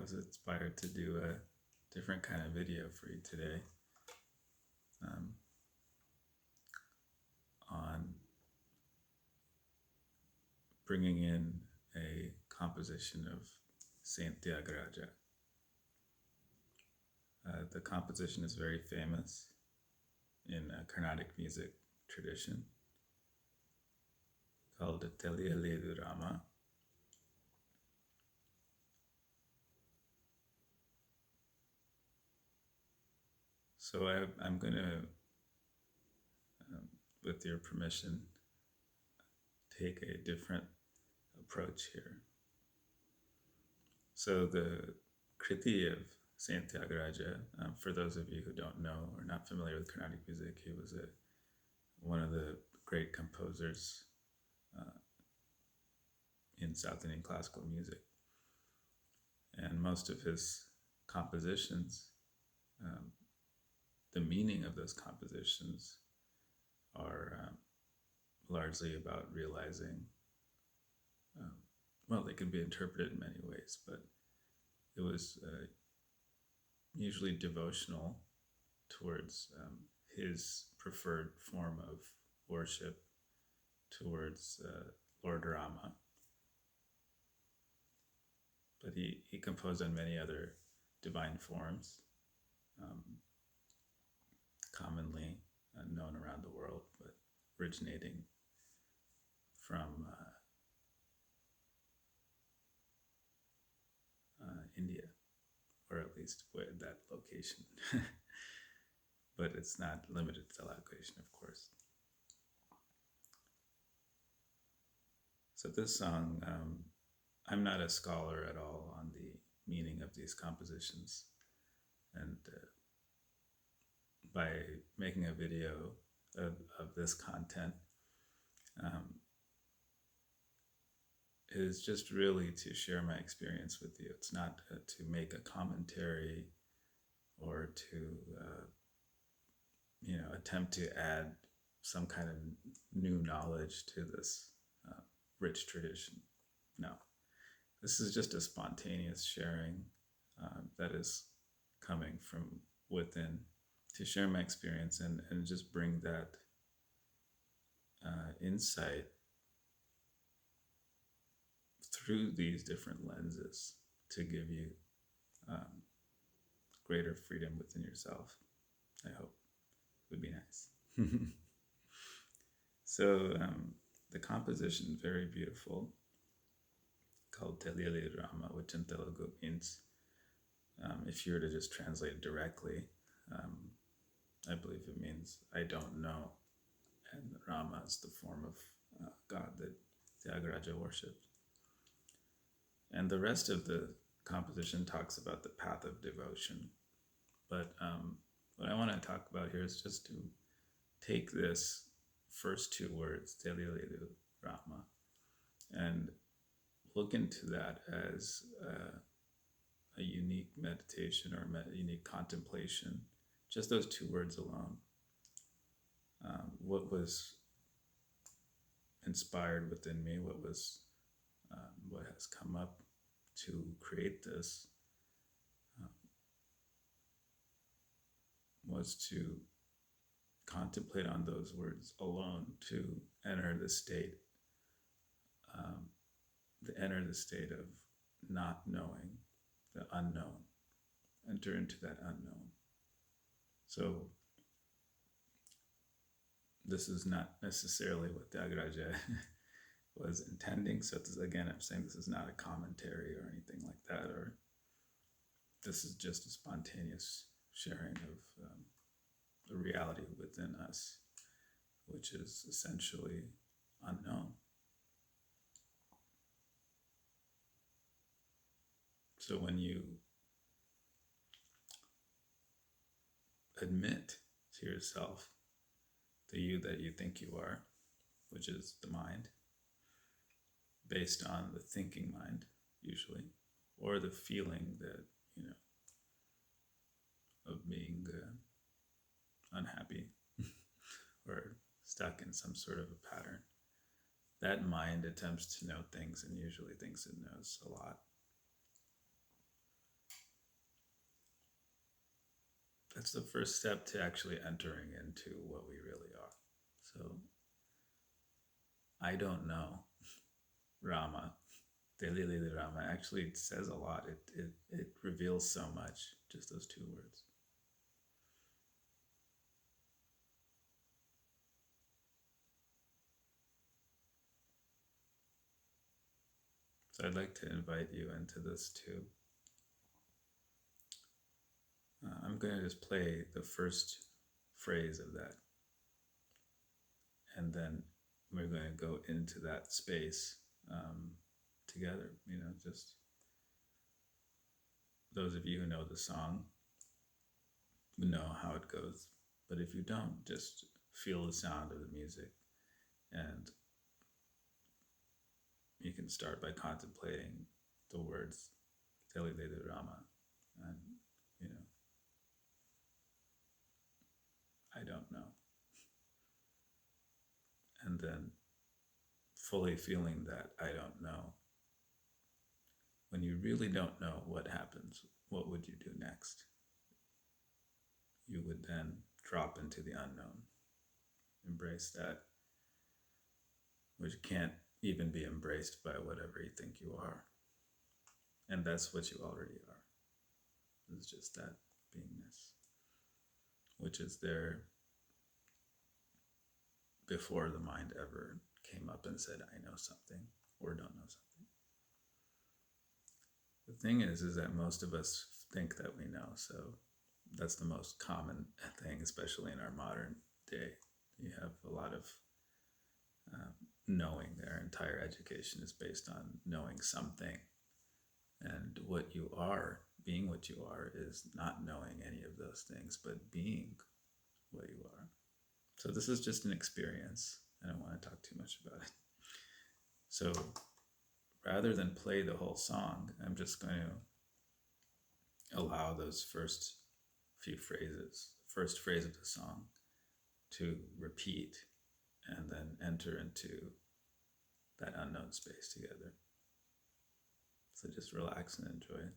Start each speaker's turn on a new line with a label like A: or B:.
A: was inspired to do a different kind of video for you today, um, on bringing in a composition of Saint Thyagaraja. The composition is very famous in a Carnatic music tradition called the Teliyaleru Rama. So I'm going to, with your permission, take a different approach here. So the Kriti of Saint Thyagaraja, for those of you who don't know or not familiar with Carnatic music, he was one of the great composers in South Indian classical music. And most of his compositions, the meaning of those compositions are largely about realizing, well, they can be interpreted in many ways, but it was usually devotional towards his preferred form of worship, towards Lord Rama. But he composed on many other divine forms, commonly known around the world, but originating from India, or at least that location. But it's not limited to that location, of course. So this song, I'm not a scholar at all on the meaning of these compositions, and by making a video of this content, it is just really to share my experience with you. It's not to make a commentary or to attempt to add some kind of new knowledge to this rich tradition. No, this is just a spontaneous sharing that is coming from within, to share my experience and just bring that insight through these different lenses to give you greater freedom within yourself. I hope would be nice. So the composition, very beautiful, called Teliyaleru Rama, which in Telugu means, if you were to just translate it directly, I believe it means I don't know, and Rama is the form of God that Thyagaraja worshipped. And the rest of the composition talks about the path of devotion. But what I want to talk about here is just to take this first two words, Teliyaleru Rama, and look into that as a unique meditation or unique contemplation. Just those two words alone. What was inspired within me, what has come up to create this, was to contemplate on those words alone, to enter the state, of not knowing, the unknown, enter into that unknown. So this is not necessarily what Thyagaraja was intending. So again, I'm saying this is not a commentary or anything like that, or this is just a spontaneous sharing of the reality within us, which is essentially unknown. So when you admit to yourself the you that you think you are, which is the mind, based on the thinking mind, usually, or the feeling that, of being unhappy or stuck in some sort of a pattern. That mind attempts to know things and usually thinks it knows a lot. That's the first step to actually entering into what we really are. So I don't know Rama. Teliyaleru Rama actually says a lot. It reveals so much, just those two words. So I'd like to invite you into this too. I'm going to just play the first phrase of that, and then we're going to go into that space together. Just those of you who know the song know how it goes. But if you don't, just feel the sound of the music, and you can start by contemplating the words Teliyaleru Rama, and I don't know, and then fully feeling that I don't know. When you really don't know what happens, what would you do next? You would then drop into the unknown, embrace that, which can't even be embraced by whatever you think you are. And that's what you already are. It's just that beingness, which is there before the mind ever came up and said, I know something or don't know something. The thing is that most of us think that we know. So that's the most common thing, especially in our modern day. You have a lot of knowing. Their entire education is based on knowing something. And what you are, being what you are, is not knowing any of those things, but being what you are. So this is just an experience. I don't want to talk too much about it. So rather than play the whole song, I'm just going to allow those first few phrases, the first phrase of the song, to repeat and then enter into that unknown space together. So just relax and enjoy it.